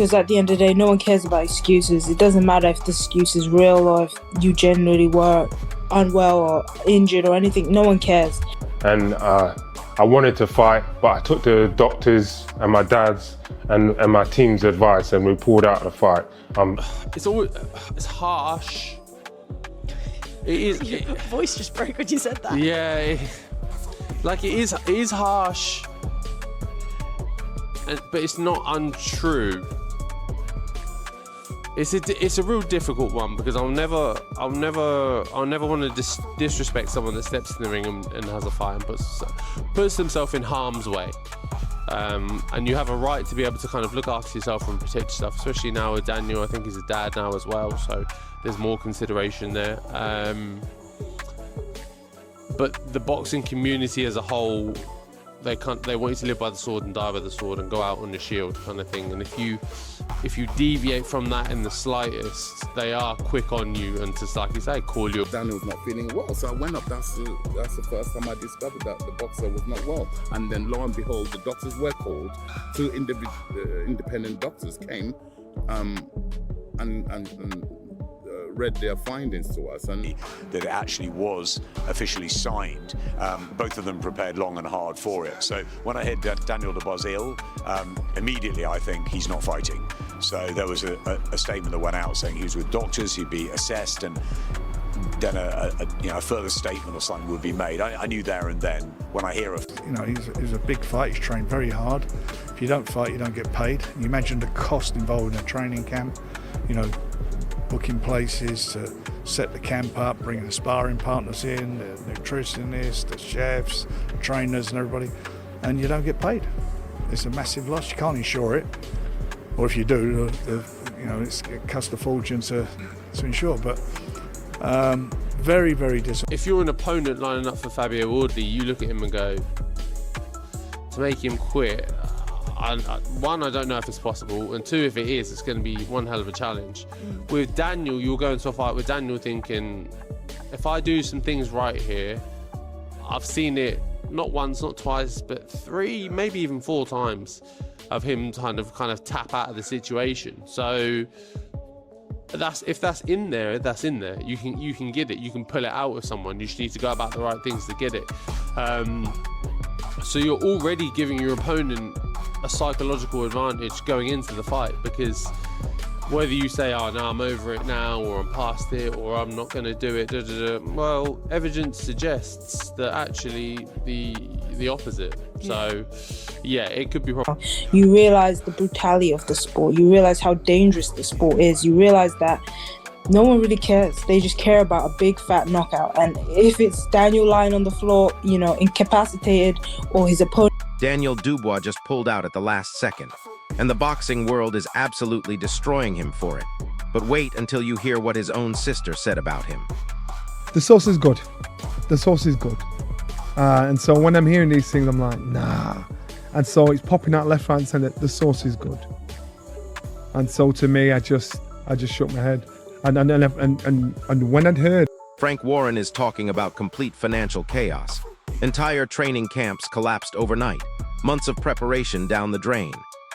because at the end of the day, no one cares about excuses. It doesn't matter if the excuse is real or if you genuinely were unwell or injured or anything. No one cares. And I wanted to fight, but I took the doctors and my dad's and my team's advice, and we pulled out the fight. It's harsh. It is. Your voice just broke when you said that. Yeah, it is harsh, but it's not untrue. It's a real difficult one because I'll never want to disrespect someone that steps in the ring and has a fight and puts themselves in harm's way. And you have a right to be able to kind of look after yourself and protect yourself, especially now with Daniel. I think he's a dad now as well, so there's more consideration there. But the boxing community as a whole, they want you to live by the sword and die by the sword and go out on the shield kind of thing. And if you deviate from that in the slightest, they are quick on you and just, like you say, call you. Daniel's not feeling well, so I went up. That's the first time I discovered that the boxer was not well. And then lo and behold, the doctors were called. Two independent doctors came and read their findings to us, and that it actually was officially signed. Both of them prepared long and hard for it. So when I heard that Daniel Dubois ill, immediately I think he's not fighting. So there was a statement that went out saying he was with doctors, he'd be assessed, and then a further statement or something would be made. I knew there and then when I hear of. He's a big fight. He's trained very hard. If you don't fight, you don't get paid. You imagine the cost involved in a training camp. Booking places to set the camp up, bringing the sparring partners in, the nutritionists, the chefs, trainers and everybody, and you don't get paid. It's a massive loss. You can't insure it, or if you do, it costs a fortune to insure, but very, very disappointing. If you're an opponent lining up for Fabio Wardley, you look at him and go, to make him quit, one, I don't know if it's possible, and two, if it is, it's going to be one hell of a challenge. With Daniel, you'll go into a fight with Daniel thinking, if I do some things right here, I've seen it not once, not twice, but 3, maybe even 4 times of him kind of tap out of the situation. So if that's in there, that's in there. You can get it. You can pull it out with someone. You just need to go about the right things to get it. So you're already giving your opponent a psychological advantage going into the fight, because whether you say, oh no, I'm over it now, or I'm past it, or I'm not going to do it, well, evidence suggests that actually the opposite. So yeah, it could be wrong. You realise the brutality of the sport. You realise how dangerous the sport is. You realise that no one really cares. They just care about a big fat knockout. And if it's Daniel lying on the floor, incapacitated, or his opponent. Daniel Dubois just pulled out at the last second, and the boxing world is absolutely destroying him for it. But wait until you hear what his own sister said about him. The sauce is good. The sauce is good. And so when I'm hearing these things, I'm like, nah. And so it's popping out left, right, and centre. The sauce is good. And so to me, I just shook my head. And when I'd heard. Frank Warren is talking about complete financial chaos. Entire training camps collapsed overnight. Months of preparation down the drain.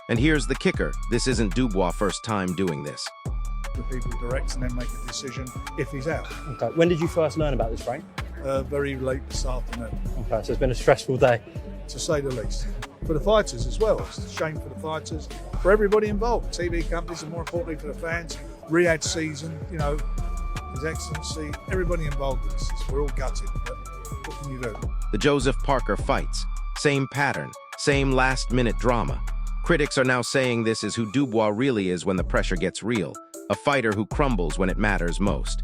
And here's the kicker. This isn't Dubois' first time doing this. The people direct and then make a decision if he's out. Okay. When did you first learn about this, Frank? Very late this afternoon. Okay, so it's been a stressful day. To say the least. For the fighters as well. It's a shame for the fighters, for everybody involved. TV companies, and more importantly for the fans. Riyadh season, His Excellency, everybody involved in this. We're all gutted, but what can you do? The Joseph Parker fights. Same pattern, same last-minute drama. Critics are now saying this is who Dubois really is when the pressure gets real. A fighter who crumbles when it matters most.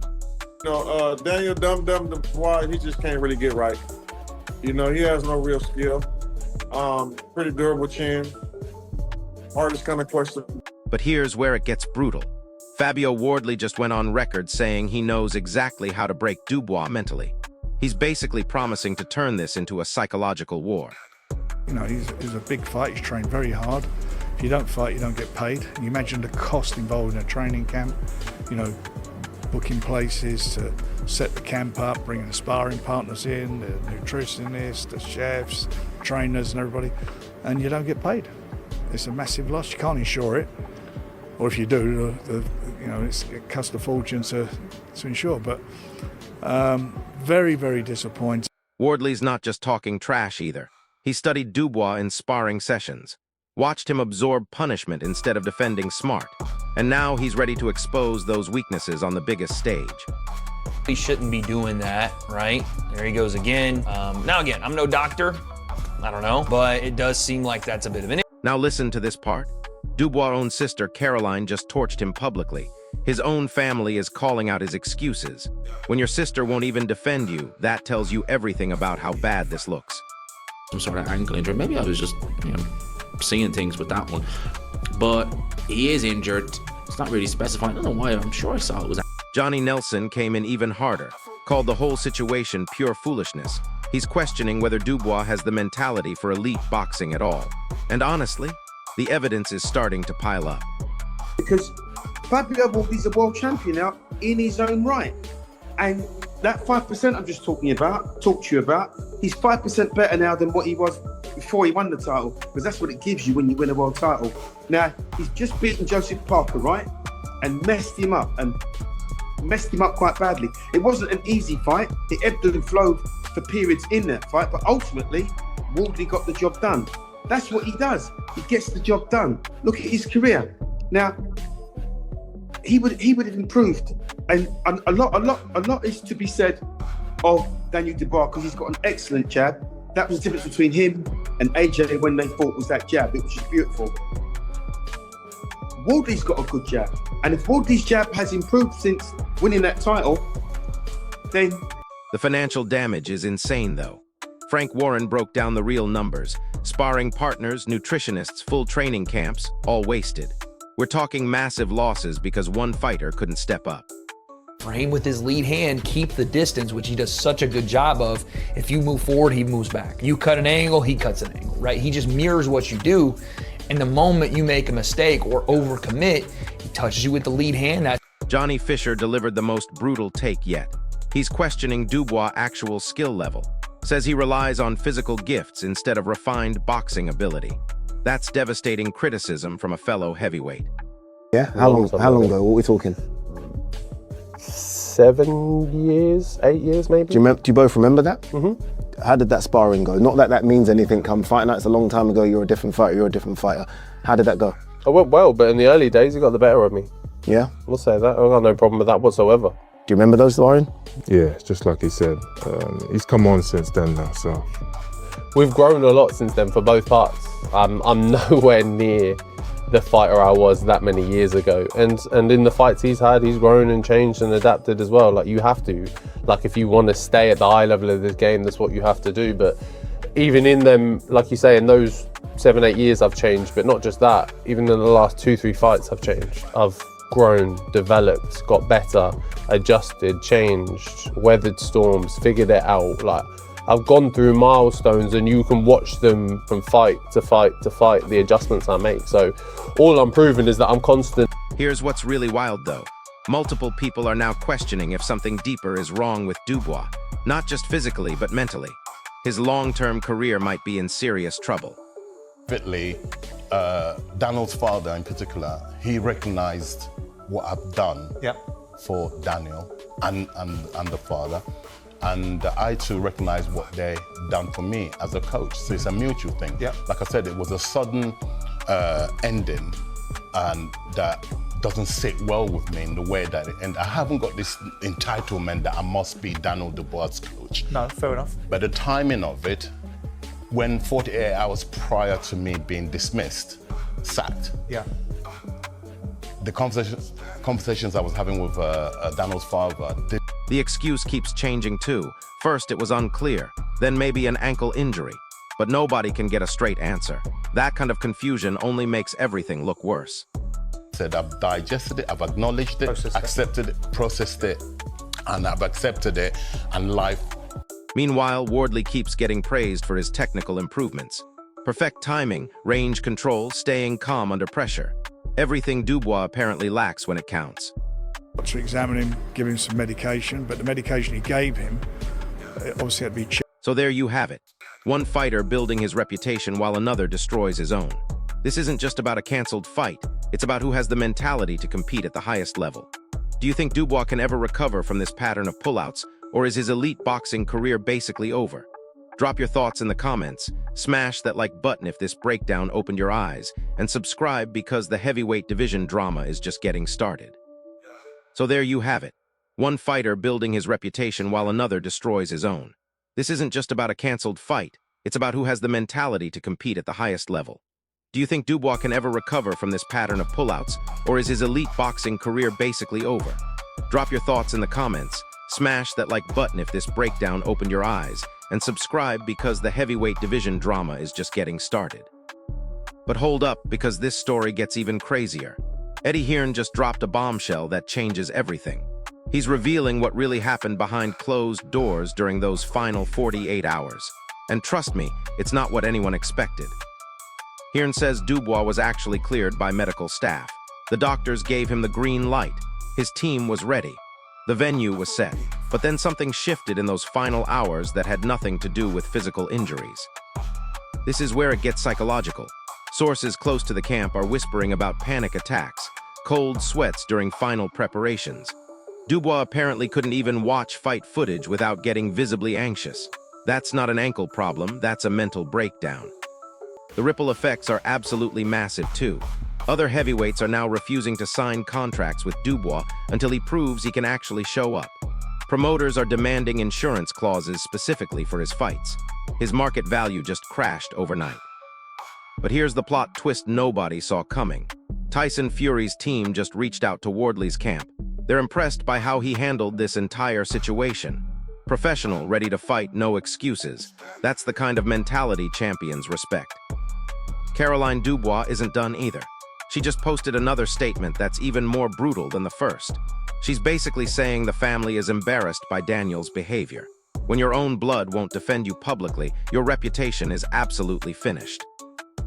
Daniel Dubois, he just can't really get right. He has no real skill. Pretty durable chin. Hardest kind of question. But here's where it gets brutal. Fabio Wardley just went on record saying he knows exactly how to break Dubois mentally. He's basically promising to turn this into a psychological war. He's a big fight. He's trained very hard. If you don't fight, you don't get paid. You imagine the cost involved in a training camp. Booking places to set the camp up, bringing the sparring partners in, the nutritionists, the chefs, trainers and everybody, and you don't get paid. It's a massive loss. You can't insure it, or if you do, it costs a fortune to insure. But very, very disappointing. Wardley's not just talking trash either. He studied Dubois in sparring sessions, watched him absorb punishment instead of defending smart, and now he's ready to expose those weaknesses on the biggest stage. He shouldn't be doing that, right? There he goes again. Now again, I'm no doctor, I don't know, but it does seem like that's a bit of an... Now listen to this part. Dubois' own sister, Caroline, just torched him publicly. His own family is calling out his excuses. When your sister won't even defend you, that tells you everything about how bad this looks. Some sort of ankle injury. Maybe I was just, seeing things with that one. But he is injured. It's not really specifying. I don't know why. I'm sure I saw it was... Johnny Nelson came in even harder, called the whole situation pure foolishness. He's questioning whether Dubois has the mentality for elite boxing at all. And honestly, the evidence is starting to pile up. Because Fabio Wardley's a world champion now in his own right. And that 5% I'm just talked to you about, he's 5% better now than what he was before he won the title, because that's what it gives you when you win a world title. Now, he's just beaten Joseph Parker, right? And messed him up quite badly. It wasn't an easy fight. It ebbed and flowed for periods in that fight, but ultimately, Wardley got the job done. That's what he does. He gets the job done. Look at his career. Now, he would have improved, and a lot is to be said of Daniel Dubois, because he's got an excellent jab. That was the difference between him and AJ when they fought, was that jab. It was just beautiful. Wardley's got a good jab, and if Wardley's jab has improved since winning that title, then... The financial damage is insane, though. Frank Warren broke down the real numbers. Sparring partners, nutritionists, full training camps, all wasted. We're talking massive losses because one fighter couldn't step up. Frame with his lead hand, keep the distance, which he does such a good job of. If you move forward, he moves back. You cut an angle, he cuts an angle, right? He just mirrors what you do. And the moment you make a mistake or overcommit, he touches you with the lead hand. Johnny Fisher delivered the most brutal take yet. He's questioning Dubois' actual skill level. Says he relies on physical gifts instead of refined boxing ability. That's devastating criticism from a fellow heavyweight. Yeah, how long ago? What are we talking? 7 years, 8 years maybe. Do you both remember that? Mm-hmm. How did that sparring go? Not that that means anything come fight night. It's a long time ago. You're a different fighter. How did that go? I went well, but in the early days, he got the better of me. Yeah? We'll say that. I've got no problem with that whatsoever. Do you remember those sparring? Yeah, just like he said. He's come on since then now, so. We've grown a lot since then for both parts. I'm nowhere near the fighter I was that many years ago. And in the fights he's had, he's grown and changed and adapted as well. Like, you have to. Like, if you want to stay at the high level of this game, that's what you have to do. But even in them, like you say, in those 7, 8 years I've changed, but not just that. Even in the last 2, 3 fights I've changed. I've grown, developed, got better, adjusted, changed, weathered storms, figured it out. Like, I've gone through milestones and you can watch them from fight to fight to fight, the adjustments I make. So all I'm proving is that I'm constant. Here's what's really wild though. Multiple people are now questioning if something deeper is wrong with Dubois, not just physically, but mentally. His long-term career might be in serious trouble. Daniel's father in particular, he recognized what I've done for Daniel and the father. And I too recognize what they done for me as a coach. So it's a mutual thing. Like I said, it was a sudden ending, and that doesn't sit well with me in the way that it ended. I haven't got this entitlement that I must be Daniel Dubois' coach. No, fair enough. But the timing of it, when 48 hours prior to me being dismissed, sacked. The conversations I was having with Daniel's father. The excuse keeps changing too. First it was unclear, then maybe an ankle injury. But nobody can get a straight answer. That kind of confusion only makes everything look worse. Said I've digested it, I've acknowledged it, accepted it, processed it, and I've accepted it, and life. Meanwhile, Wardley keeps getting praised for his technical improvements. Perfect timing, range control, staying calm under pressure. Everything Dubois apparently lacks when it counts. Got to examine him, give him some medication, but the medication he gave him obviously had to be checked. So there you have it. One fighter building his reputation while another destroys his own. This isn't just about a cancelled fight. It's about who has the mentality to compete at the highest level. Do you think Dubois can ever recover from this pattern of pullouts, or is his elite boxing career basically over? Drop your thoughts in the comments, smash that like button if this breakdown opened your eyes, and subscribe because the heavyweight division drama is just getting started. So there you have it. One fighter building his reputation while another destroys his own. This isn't just about a canceled fight, it's about who has the mentality to compete at the highest level. Do you think Dubois can ever recover from this pattern of pullouts, or is his elite boxing career basically over? Drop your thoughts in the comments, smash that like button if this breakdown opened your eyes, and subscribe because the heavyweight division drama is just getting started. But hold up, because this story gets even crazier. Eddie Hearn just dropped a bombshell that changes everything. He's revealing what really happened behind closed doors during those final 48 hours. And trust me, it's not what anyone expected. Hearn says Dubois was actually cleared by medical staff. The doctors gave him the green light. His team was ready. The venue was set. But then something shifted in those final hours that had nothing to do with physical injuries. This is where it gets psychological. Sources close to the camp are whispering about panic attacks, cold sweats during final preparations. Dubois apparently couldn't even watch fight footage without getting visibly anxious. That's not an ankle problem, that's a mental breakdown. The ripple effects are absolutely massive too. Other heavyweights are now refusing to sign contracts with Dubois until he proves he can actually show up. Promoters are demanding insurance clauses specifically for his fights. His market value just crashed overnight. But here's the plot twist nobody saw coming. Tyson Fury's team just reached out to Wardley's camp. They're impressed by how he handled this entire situation. Professional, ready to fight, no excuses. That's the kind of mentality champions respect. Caroline Dubois isn't done either. She just posted another statement that's even more brutal than the first. She's basically saying the family is embarrassed by Daniel's behavior. When your own blood won't defend you publicly, your reputation is absolutely finished.